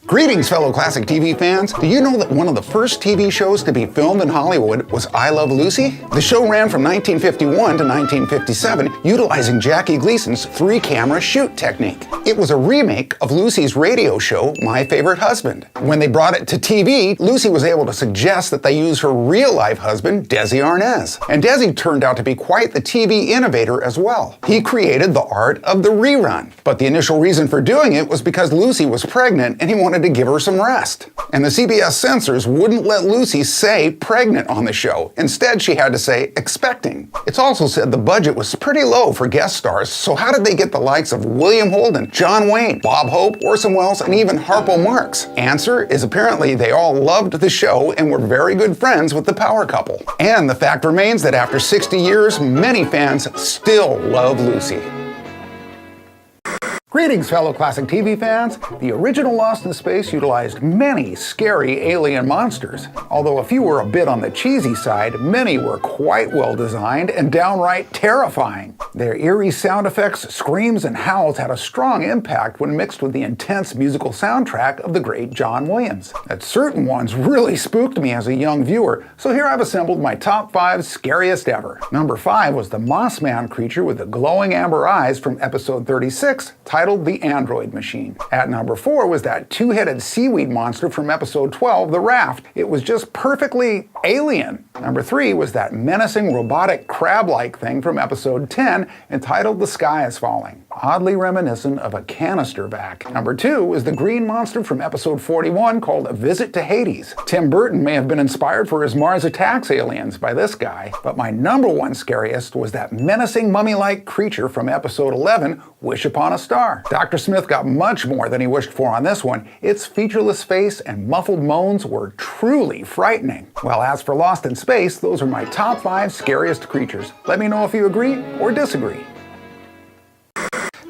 Greetings, fellow classic TV fans. Do you know that one of the first TV shows to be filmed in Hollywood was I Love Lucy? The show ran from 1951 to 1957, utilizing Jackie Gleason's 3-camera shoot technique. It was a remake of Lucy's radio show, My Favorite Husband. When they brought it to TV, Lucy was able to suggest that they use her real-life husband, Desi Arnaz. And Desi turned out to be quite the TV innovator as well. He created the art of the rerun. But the initial reason for doing it was because Lucy was pregnant and he wanted to give her some rest. And the CBS censors wouldn't let Lucy say pregnant on the show. Instead, she had to say expecting. It's also said the budget was pretty low for guest stars, so how did they get the likes of William Holden, John Wayne, Bob Hope, Orson Welles, and even Harpo Marx? Answer is apparently they all loved the show and were very good friends with the power couple. And the fact remains that after 60 years, many fans still love Lucy. Greetings, fellow classic TV fans. The original Lost in Space utilized many scary alien monsters. Although a few were a bit on the cheesy side, many were quite well designed and downright terrifying. Their eerie sound effects, screams, and howls had a strong impact when mixed with the intense musical soundtrack of the great John Williams. That certain ones really spooked me as a young viewer, so here I've assembled my top 5 scariest ever. Number 5 was the Mossman creature with the glowing amber eyes from episode 36, titled The Android Machine. At number 4 was that two-headed seaweed monster from episode 12, The Raft. It was just perfectly alien. Number 3 was that menacing robotic crab-like thing from episode 10, entitled The Sky is Falling, oddly reminiscent of a canister vac. Number 2 was the green monster from episode 41 called A Visit to Hades. Tim Burton may have been inspired for his Mars Attacks aliens by this guy, but my number 1 scariest was that menacing mummy-like creature from episode 11, Wish Upon a Star. Dr. Smith got much more than he wished for on this one. Its featureless face and muffled moans were truly frightening. Well, as for Lost in Space, those are my top 5 scariest creatures. Let me know if you agree or disagree.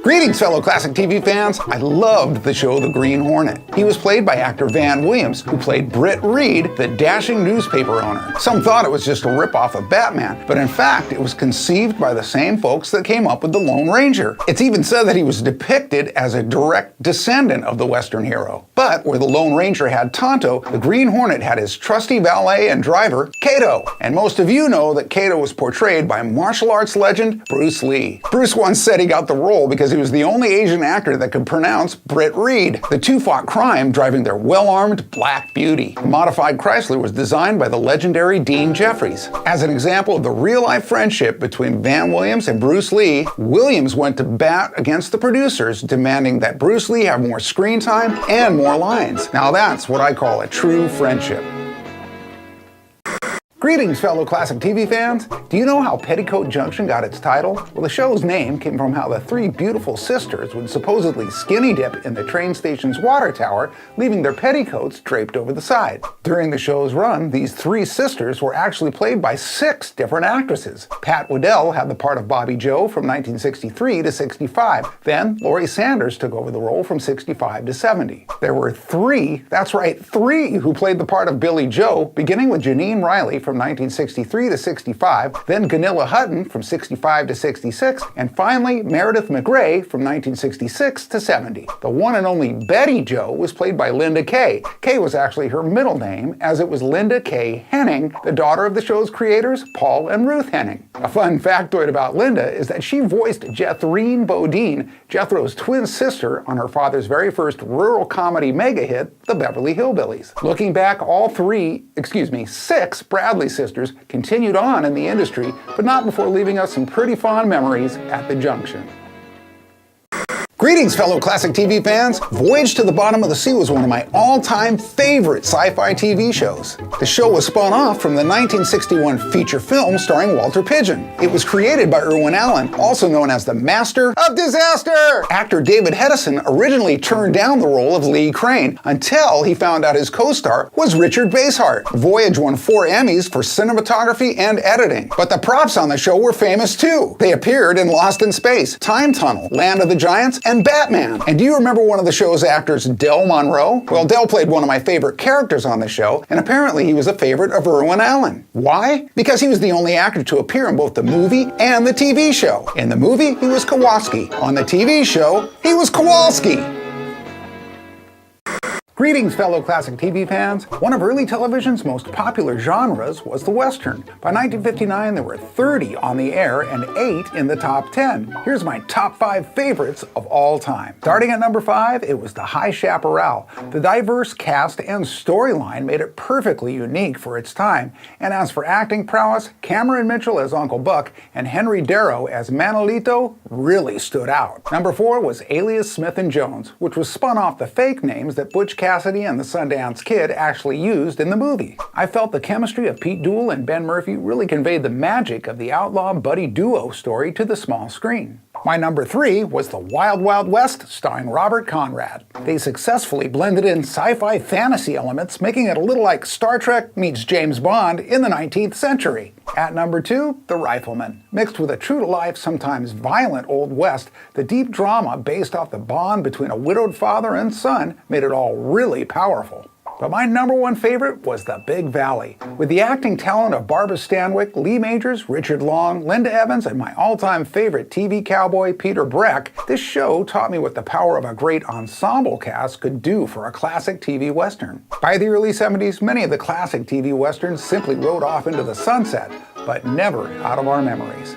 Greetings, fellow classic TV fans. I loved the show The Green Hornet. He was played by actor Van Williams, who played Britt Reed, the dashing newspaper owner. Some thought it was just a ripoff of Batman, but in fact, it was conceived by the same folks that came up with the Lone Ranger. It's even said that he was depicted as a direct descendant of the Western hero. But where the Lone Ranger had Tonto, the Green Hornet had his trusty valet and driver, Kato. And most of you know that Kato was portrayed by martial arts legend Bruce Lee. Bruce once said he got the role because he was the only Asian actor that could pronounce Britt Reed. The two fought crime, driving their well-armed Black Beauty. The modified Chrysler was designed by the legendary Dean Jeffries. As an example of the real-life friendship between Van Williams and Bruce Lee, Williams went to bat against the producers, demanding that Bruce Lee have more screen time and more lines. Now that's what I call a true friendship. Greetings, fellow classic TV fans. Do you know how Petticoat Junction got its title? Well, the show's name came from how the 3 beautiful sisters would supposedly skinny dip in the train station's water tower, leaving their petticoats draped over the side. During the show's run, these 3 sisters were actually played by 6 different actresses. Pat Waddell had the part of Bobby Joe from 1963 to 65. Then, Laurie Sanders took over the role from 65 to 70. There were 3, that's right, 3 who played the part of Billy Joe, beginning with Janine Riley from 1963 to 65, then Gunilla Hutton from 65 to 66, and finally Meredith McRae from 1966 to 70. The one and only Betty Joe was played by Linda Kay. Kay was actually her middle name, as it was Linda Kay Henning, the daughter of the show's creators, Paul and Ruth Henning. A fun factoid about Linda is that she voiced Jethrine Bodine, Jethro's twin sister, on her father's very first rural comedy mega hit, The Beverly Hillbillies. Looking back, all 6 Bradley sisters continued on in the industry, but not before leaving us some pretty fond memories at the Junction. Greetings, fellow classic TV fans. Voyage to the Bottom of the Sea was one of my all-time favorite sci-fi TV shows. The show was spun off from the 1961 feature film starring Walter Pidgeon. It was created by Irwin Allen, also known as the Master of Disaster. Actor David Hedison originally turned down the role of Lee Crane until he found out his co-star was Richard Basehart. Voyage won 4 Emmys for cinematography and editing. But the props on the show were famous too. They appeared in Lost in Space, Time Tunnel, Land of the Giants, and Batman. And do you remember one of the show's actors, Del Monroe? Well, Del played one of my favorite characters on the show, and apparently he was a favorite of Irwin Allen. Why? Because he was the only actor to appear in both the movie and the TV show. In the movie, he was Kowalski. On the TV show, he was Kowalski. Greetings, fellow classic TV fans. One of early television's most popular genres was the Western. By 1959, there were 30 on the air and 8 in the top 10. Here's my top 5 favorites of all time. Starting at number 5, it was The High Chaparral. The diverse cast and storyline made it perfectly unique for its time. And as for acting prowess, Cameron Mitchell as Uncle Buck and Henry Darrow as Manolito really stood out. Number 4 was Alias Smith and Jones, which was spun off the fake names that Butch Cassidy and the Sundance Kid actually used in the movie. I felt the chemistry of Pete Dooley and Ben Murphy really conveyed the magic of the outlaw buddy duo story to the small screen. My number 3 was The Wild Wild West, starring Robert Conrad. They successfully blended in sci-fi fantasy elements, making it a little like Star Trek meets James Bond in the 19th century. At number 2, The Rifleman. Mixed with a true-to-life, sometimes violent Old West, the deep drama based off the bond between a widowed father and son made it all really powerful. But my number 1 favorite was The Big Valley. With the acting talent of Barbara Stanwyck, Lee Majors, Richard Long, Linda Evans, and my all-time favorite TV cowboy, Peter Breck, this show taught me what the power of a great ensemble cast could do for a classic TV Western. By the early 70s, many of the classic TV Westerns simply rode off into the sunset, but never out of our memories.